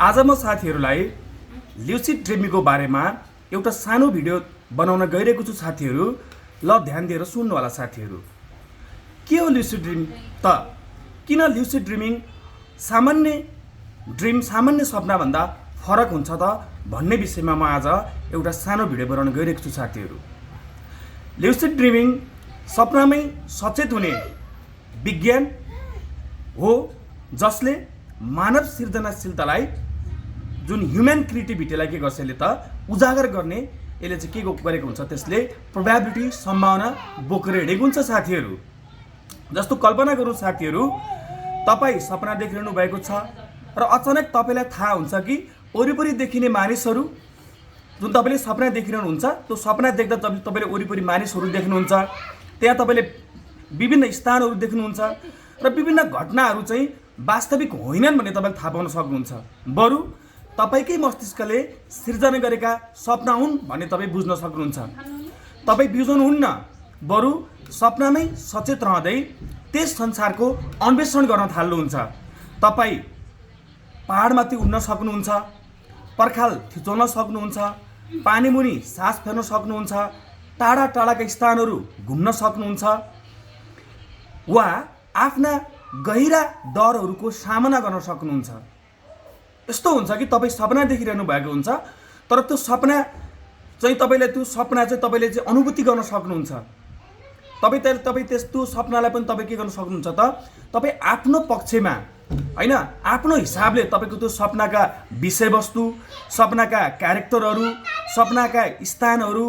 आज म साथीहरूलाई ल्युसिड ड्रिमिङको बारेमा एउटा सानो भिडियो बनाउन गइरहेको छु साथीहरू। ल ध्यान दिएर सुन्नु होला साथीहरू। के हो ल्युसिड ड्रिमिङ त? किन ल्युसिड ड्रिमिङ सामान्य सपनाभन्दा फरक हुन्छ त भन्ने विषयमा म आज एउटा सानो भिडियो बनाउन गइरहेको छु साथीहरू। ल्युसिड ड्रिमिङ सपनामै सचेत हुने विज्ञान हो जसले मानव सृजनाशीलतालाई जुन ह्युमन क्रिएटिभिटीलाई के गर्छ यसले त उजागर गर्ने यसले चाहिँ के गरेको हुन्छ, त्यसले प्रोबेबिलिटी सम्भावना बोकेर हिँडेको हुन्छ साथीहरू। जस्तो कल्पना गर्नु साथीहरू, तपाईँ सपना देखिरहनु भएको छ र अचानक तपाईँलाई थाहा हुन्छ कि वरिपरि देखिने मानिसहरू जुन तपाईँले सपना देखिरहनुहुन्छ त्यो सपना देख्दा तपाईँले वरिपरि मानिसहरू देख्नुहुन्छ, त्यहाँ तपाईँले विभिन्न स्थानहरू देख्नुहुन्छ र विभिन्न घटनाहरू चाहिँ वास्तविक होइनन् भन्ने तपाईँले थाहा पाउन सक्नुहुन्छ। बरु तपाईँकै मस्तिष्कले सिर्जना गरेका सपना हुन् भन्ने तपाईँ बुझ्न सक्नुहुन्छ। तपाईँ बुझ्नुहुन्न, बरु सपनामै सचेत रहँदै त्यस संसारको अन्वेषण गर्न थाल्नुहुन्छ। तपाईँ पहाडमाथि उड्न सक्नुहुन्छ, पर्खाल थिचोल्न सक्नुहुन्छ, पानीमुनि सास फेर्न सक्नुहुन्छ, टाढा टाढाका स्थानहरू घुम्न सक्नुहुन्छ वा आफ्ना गहिरा डरहरूको सामना गर्न सक्नुहुन्छ। यस्तो हुन्छ कि तपाईँ सपना देखिरहनु भएको हुन्छ तर त्यो सपना चाहिँ तपाईँले अनुभूति गर्न सक्नुहुन्छ। तपाईँ त्यो सपनालाई पनि तपाईँ के गर्न सक्नुहुन्छ त, तपाईँ आफ्नो पक्षमा हैन, आफ्नो हिसाबले तपाईँको त्यो सपनाका विषयवस्तु, सपनाका क्यारेक्टरहरू, सपनाका स्थानहरू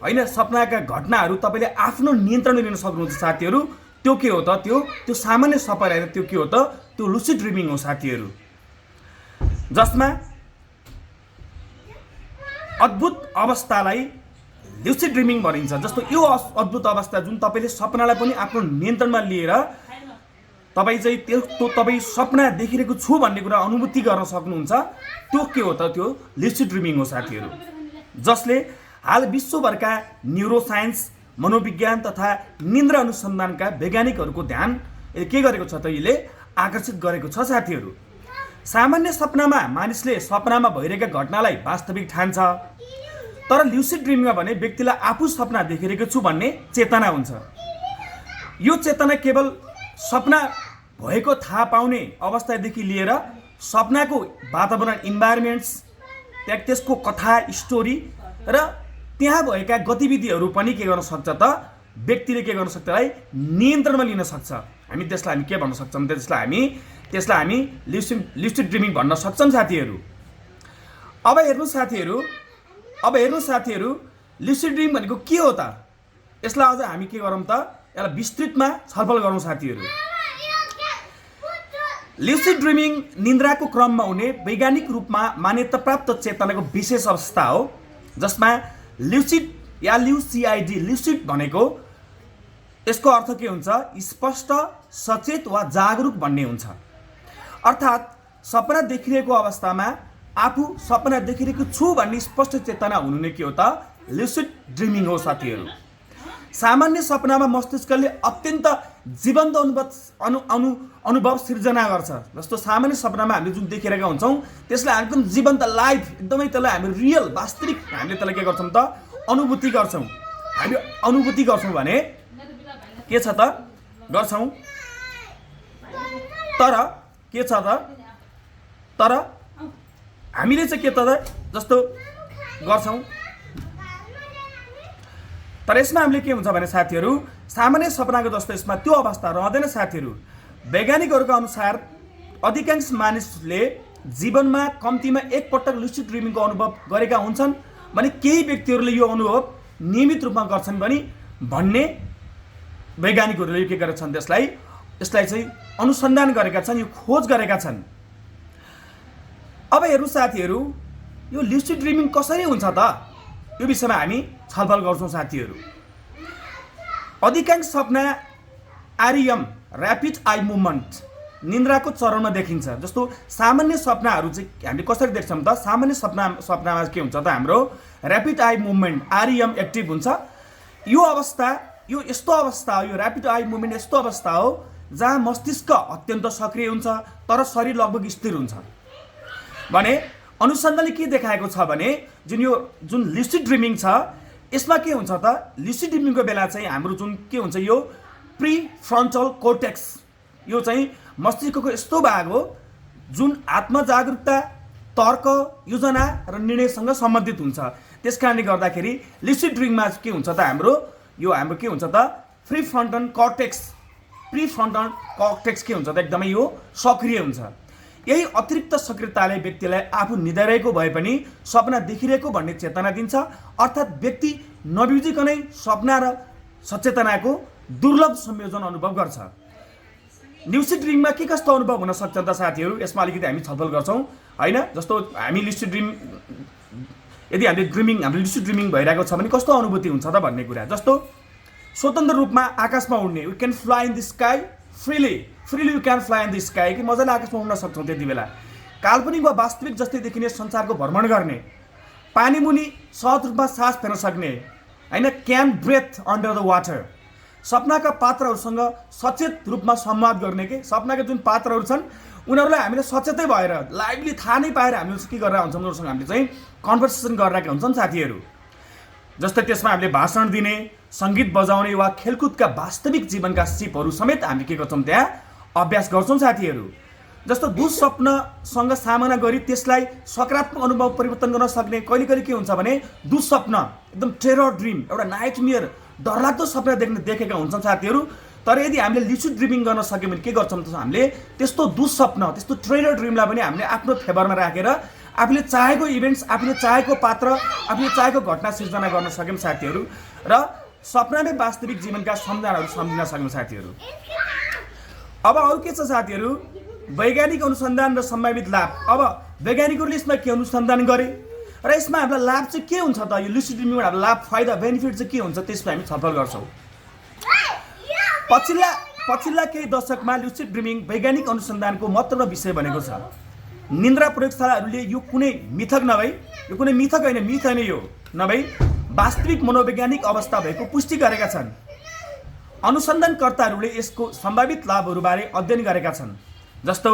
हैन, सपनाका घटनाहरू तपाईँले आफ्नो नियन्त्रण लिन सक्नुहुन्छ साथीहरू। त्यो के हो त? त्यो सामान्य सपना हैन, त्यो के हो त? त्यो लुसिड ड्रिमिङ हो साथीहरू, जसमा अद्भुत अवस्थालाई ल्युसिड ड्रिमिङ भनिन्छ। जस्तो यो अद्भुत अवस्था जुन तपाईँले सपनालाई पनि आफ्नो नियन्त्रणमा लिएर तपाईँ चाहिँ तपाईँ सपना देखिरहेको छु भन्ने कुरा अनुभूति गर्न सक्नुहुन्छ, त्यो के हो त? त्यो ल्युसिड ड्रिमिङ हो साथीहरू, जसले हाल विश्वभरका न्युरोसाइन्स, मनोविज्ञान तथा निन्द्रा अनुसन्धानका वैज्ञानिकहरूको ध्यान के गरेको छ त? यसले आकर्षित गरेको छ साथीहरू। सामान्य सपनामा मानिसले सपनामा भइरहेका घटनालाई वास्तविक ठान्छ, तर ल्युसिड ड्रिमिङमा भने व्यक्तिलाई आफू सपना देखिरहेको छु भन्ने चेतना हुन्छ। यो चेतना केवल सपना भएको थाहा पाउने अवस्थादेखि लिएर सपनाको वातावरण, इन्भाइरोमेन्ट्स, त्यसको कथा, स्टोरी र त्यहाँ भएका गतिविधिहरू पनि के गर्न सक्छ त? व्यक्तिले के गर्न सक्छ? त्यसलाई नियन्त्रणमा लिन सक्छ। हामी त्यसलाई के भन्न सक्छौँ? त्यसलाई हामी ल्युसिड ड्रिमिङ भन्न सक्छौँ साथीहरू। अब हेर्नु साथीहरू, ल्युसिड ड्रिम भनेको के हो त? यसलाई अझ हामी के गरौँ त? यसलाई विस्तृतमा छलफल गरौँ साथीहरू। ल्युसिड ड्रिमिङ निन्द्राको क्रममा हुने वैज्ञानिक रूपमा मान्यता प्राप्त चेतनाको विशेष अवस्था हो, जसमा ल्युसिड या ल्युसिड भनेको यसको अर्थ के हुन्छ? स्पष्ट, सचेत वा जागरुक भन्ने हुन्छ। अर्थात् सपना देखिरहेको अवस्थामा आफू सपना देखिरहेको छु भन्ने स्पष्ट चेतना हुनु नै के हो त? ल्युसिड ड्रिमिङ हो साथीहरू। सामान्य सपनामा मस्तिष्कले अत्यन्त जीवन्त अनुभव सिर्जना गर्छ। जस्तो सामान्य सपनामा हामीले जुन देखिरहेका हुन्छौँ त्यसलाई एकदम जीवन्त, लाइभ, एकदमै त्यसलाई हामी रियल, वास्तविक हामीले त्यसलाई के गर्छौँ त? अनुभूति गर्छौँ। हामी अनुभूति गर्छौँ भने के छ त? गर्छौँ, तर हामीले चाहिँ के त जस्तो गर्छौँ, तर यसमा हामीले के हुन्छ भने साथीहरू, सामान्य सपनाको जस्तो यसमा त्यो अवस्था रहँदैन साथीहरू। वैज्ञानिकहरूका अनुसार अधिकांश मानिसले जीवनमा कम्तीमा एकपटक ल्युसिड ड्रिमिङको अनुभव गरेका हुन्छन् भने केही व्यक्तिहरूले यो अनुभव नियमित रूपमा गर्छन् पनि भन्ने वैज्ञानिकहरूले के गरेका छन्? यसलाई चाहिँ अनुसन्धान गरेका छन्, यो खोज गरेका छन्। अब हेर्नु साथीहरू, यो ल्युसिड ड्रिमिङ कसरी हुन्छ त? यो विषयमा हामी छलफल गर्छौँ साथीहरू। अधिकांश सपना आरइएम, ऱ्यापिड आई मुभमेन्ट, निन्द्राको चरणमा देखिन्छ। जस्तो सामान्य सपनाहरू चाहिँ हामीले कसरी देख्छौँ त? सामान्य सपनामा के हुन्छ त? हाम्रो rapid I movement, REM active हुन्छ। यो यस्तो अवस्था हो, यो ऱ्यापिड आई मुभमेन्ट यस्तो अवस्था हो जहाँ मस्तिष्क अत्यन्त सक्रिय हुन्छ तर शरीर लगभग स्थिर हुन्छ। भने अनुसन्धानले के देखाएको छ भने जुन ल्युसिड ड्रिमिङ छ यसमा के हुन्छ त ल्युसिड ड्रिमिङको बेला चाहिँ हाम्रो जुन के हुन्छ यो प्री फ्रन्टल कोर्टेक्स यो चाहिँ मस्तिष्कको यस्तो भाग हो जुन आत्मजागरुकता तर्क योजना र निर्णयसँग सम्बन्धित हुन्छ। त्यसकारणले गर्दाखेरि ल्युसिड ड्रिमिङमा के हुन्छ त हाम्रो के हुन्छ त प्री फ्रन्टल कॉर्टेक्स के हुन्छ त एकदमै यो सक्रिय हुन्छ। यही अतिरिक्त सक्रियताले व्यक्तिलाई आफू निधाइरहेको भए पनि सपना देखिरहेको भन्ने चेतना दिन्छ, अर्थात् व्यक्ति नबुझिकनै सपना र सचेतनाको दुर्लभ संयोजन अनुभव गर्छ। ल्युसिड ड्रिमिङमा के कस्तो अनुभव हुन सक्छ त साथीहरू, यसमा अलिकति हामी छलफल गर्छौँ हैन। जस्तो हामी यदि हाम्रो ल्युसिड ड्रिमिङ भइरहेको छ भने कस्तो अनुभूति हुन्छ त भन्ने कुरा। जस्तो स्वतन्त्र रूपमा आकाशमा उड्ने, you can fly in the sky freely you can fly in the sky, कि मजाले आकाशमा उड्न सक्छौँ त्यति बेला। काल्पनिक वा वास्तविक जस्तै देखिने संसारको भ्रमण गर्ने, पानी मुनि सहज रूपमा सास फेर्न सक्ने हैन, can breathe under the water, सपनाका पात्रहरूसँग सचेत रूपमा संवाद गर्ने के सपनाका जुन पात्रहरू छन् उनीहरूलाई हामीले सचेतै भएर लाइभली थाहा नै पाएर हामीले के गरेर हुन्छौँ उनीहरूसँग हामीले चाहिँ कन्भर्सेसन गरिरहेका हुन्छौँ साथीहरू। जस्तै त्यसमा हामीले भाषण दिने, सङ्गीत बजाउने वा खेलकुदका वास्तविक जीवनका सिपहरू समेत हामी के गर्छौँ त्यहाँ अभ्यास गर्छौँ साथीहरू। जस्तो दुःस्वप्नसँग सामना गरी त्यसलाई सकारात्मक अनुभव परिवर्तन गर्न सक्ने, कहिले कहिले के हुन्छ भने दुःस्वप्न एकदम टेरर ड्रिम, एउटा नाइटमेयर डरलाग्दो सपना देखेका हुन्छौँ साथीहरू। तर यदि हामीले ल्युसिड ड्रिमिङ गर्न सक्यौँ भने के गर्छौँ त हामीले त्यस्तो दुःस्वप्न त्यस्तो टेरर ड्रिमलाई पनि हामीले आफ्नो फेभरमा राखेर आफूले चाहेको इभेन्ट्स, आफूले चाहेको पात्र, आफूले चाहेको घटना सिर्जना गर्न सक्यौँ साथीहरू र सपनामै वास्तविक जीवनका सम्झनाहरू सम्झिन सक्यौँ साथीहरू। अब अरू के छ साथीहरू, वैज्ञानिक अनुसन्धान र सम्भावित लाभ। अब वैज्ञानिकहरूले यसमा के अनुसन्धान गरे र यसमा हामीलाई लाभ चाहिँ के हुन्छ त, यो ल्युसिड ड्रिमिङबाट हाम्रो लाभ फाइदा बेनिफिट चाहिँ के हुन्छ त्यसमा हामी छलफल गर्छौँ। पछिल्ला केही दशकमा ल्युसिड ड्रिमिङ वैज्ञानिक अनुसन्धानको महत्त्वपूर्ण विषय बनेको छ। निन्द्रा प्रयोगशालाहरूले यो कुनै मिथक होइन यो नभई वास्तविक मनोवैज्ञानिक अवस्था भएको पुष्टि गरेका छन्। अनुसन्धानकर्ताहरूले यसको सम्भावित लाभहरूबारे अध्ययन गरेका छन्। जस्तो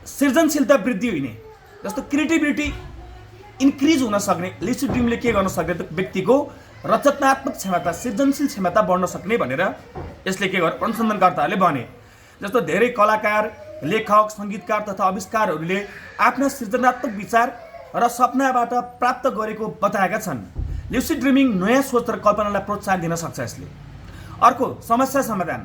सृजनशीलता वृद्धि हुने, जस्तो क्रिएटिभिटी इन्क्रिज हुन सक्ने, ल्युसिड ड्रिमले के गर्न सक्ने त व्यक्तिको रचनात्मक क्षमता, सृजनशील क्षमता बढ्न सक्ने भनेर यसले के गर्यो अनुसन्धानकर्ताहरूले भने। जस्तो धेरै कलाकार, लेखक, सङ्गीतकार तथा आविष्कारहरूले आफ्ना सृजनात्मक विचार र सपनाबाट प्राप्त गरेको बताएका छन्। ल्युसिड ड्रिमिङ नयाँ सोच र कल्पनालाई प्रोत्साहन दिन सक्छ यसले। अर्को समस्या समाधान।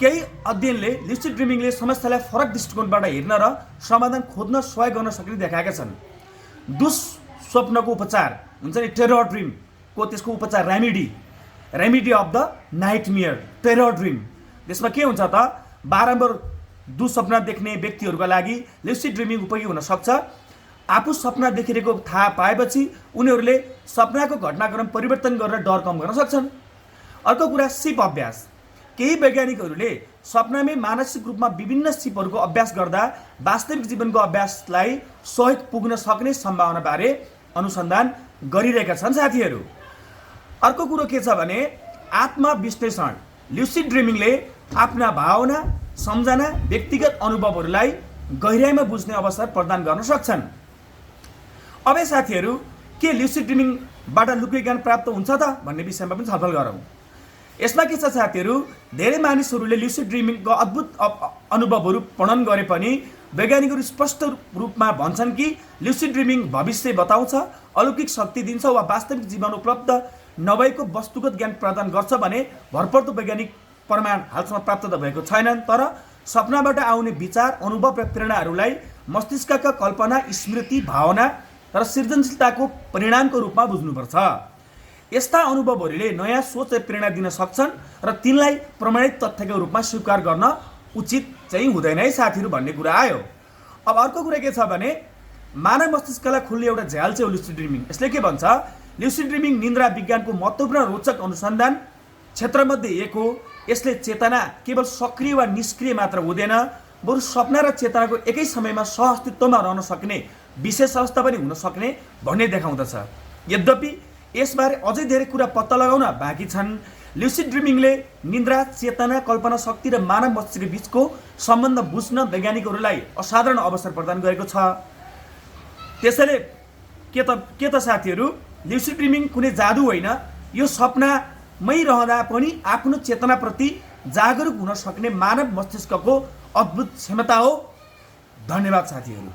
केही अध्ययनले ल्युसिड ड्रिमिङले समस्यालाई फरक दृष्टिकोणबाट हेर्न र समाधान खोज्न सहयोग गर्न सक्ने देखाएका छन्। दुःस्वप्नको उपचार हुन्छ नि, टेरर ड्रिमको त्यसको उपचार remedy of the nightmare terror dream. त्यसमा के हुन्छ त बारम्बार दुःस्वप्न देख्ने व्यक्तिहरूका लागि ल्युसिड ड्रिमिङ उपयोगी हुन सक्छ। आफू सपना देखिरहेको थाहा पाएपछि उनीहरूले सपनाको घटनाक्रम परिवर्तन गरेर डर कम गर्न सक्छन्। अर्को कुरा सिप अभ्यास। केही वैज्ञानिकहरूले सपनामै मानसिक रूपमा विभिन्न सिपहरूको अभ्यास गर्दा वास्तविक जीवनको अभ्यासलाई सहयोग पुग्न सक्ने सम्भावनाबारे अनुसन्धान गरिरहेका छन् साथीहरू। अर्को कुरो के छ भने आत्मविश्लेषण। ल्युसिड ड्रिमिङले आफ्ना भावना, सम्झना, व्यक्तिगत अनुभवहरूलाई गहिराइमा बुझ्ने अवसर प्रदान गर्न सक्छन्। अब साथीहरू के ल्युसिड ड्रिमिङबाट लुके ज्ञान प्राप्त हुन्छ त भन्ने विषयमा पनि छलफल गरौँ। यसमा के छ साथीहरू, धेरै मानिसहरूले ल्युसिड ड्रिमिङको अद्भुत अनुभवहरू वर्णन गरे पनि वैज्ञानिकहरू स्पष्ट रूपमा भन्छन् कि ल्युसिड ड्रिमिङ भविष्य बताउँछ, अलौकिक शक्ति दिन्छ वा वास्तविक जीवन उपलब्ध नभएको वस्तुगत ज्ञान प्रदान गर्छ भने भरपर्दो वैज्ञानिक प्रमाण हालसम्म प्राप्त त भएको छैनन्। तर सपनाबाट आउने विचार, अनुभव र प्रेरणाहरूलाई मस्तिष्कका कल्पना, स्मृति, भावना र सृजनशीलताको परिणामको रूपमा बुझ्नुपर्छ। यस्ता अनुभवहरूले नयाँ सोच र प्रेरणा दिन सक्छन् र तिनलाई प्रमाणित तथ्यको रूपमा स्वीकार गर्न उचित चाहिँ हुँदैन है साथीहरू भन्ने कुरा आयो। अब अर्को कुरा के छ भने मानव मस्तिष्कलाई खुल्ने एउटा झ्याल चाहिँ ल्युसिड ड्रिमिङ। यसले के भन्छ, ल्युसिड ड्रिमिङ निन्द्रा विज्ञानको महत्त्वपूर्ण रोचक अनुसन्धान क्षेत्रमध्ये एक हो। यसले चेतना केवल सक्रिय वा निष्क्रिय मात्र हुँदैन, बरु सपना र चेतनाको एकै समयमा सहअस्तित्वमा रहन सक्ने विशेष अवस्था पनि हुन सक्ने भन्ने देखाउँदछ। यद्यपि यसबारे अझै धेरै कुरा पत्ता लगाउन बाँकी छन्। ल्युसिड ड्रिमिङले निन्द्रा, चेतना, कल्पना शक्ति र मानव मस्तिष्क बीचको सम्बन्ध बुझ्न वैज्ञानिकहरूलाई असाधारण अवसर प्रदान गरेको छ। त्यसैले के त साथीहरू, ल्युसिड ड्रिमिङ कुनै जादु होइन, यो सपनामै रहँदा पनि आफ्नो चेतनाप्रति जागरुक हुन सक्ने मानव मस्तिष्कको अद्भुत क्षमता हो। धन्यवाद साथीहरू।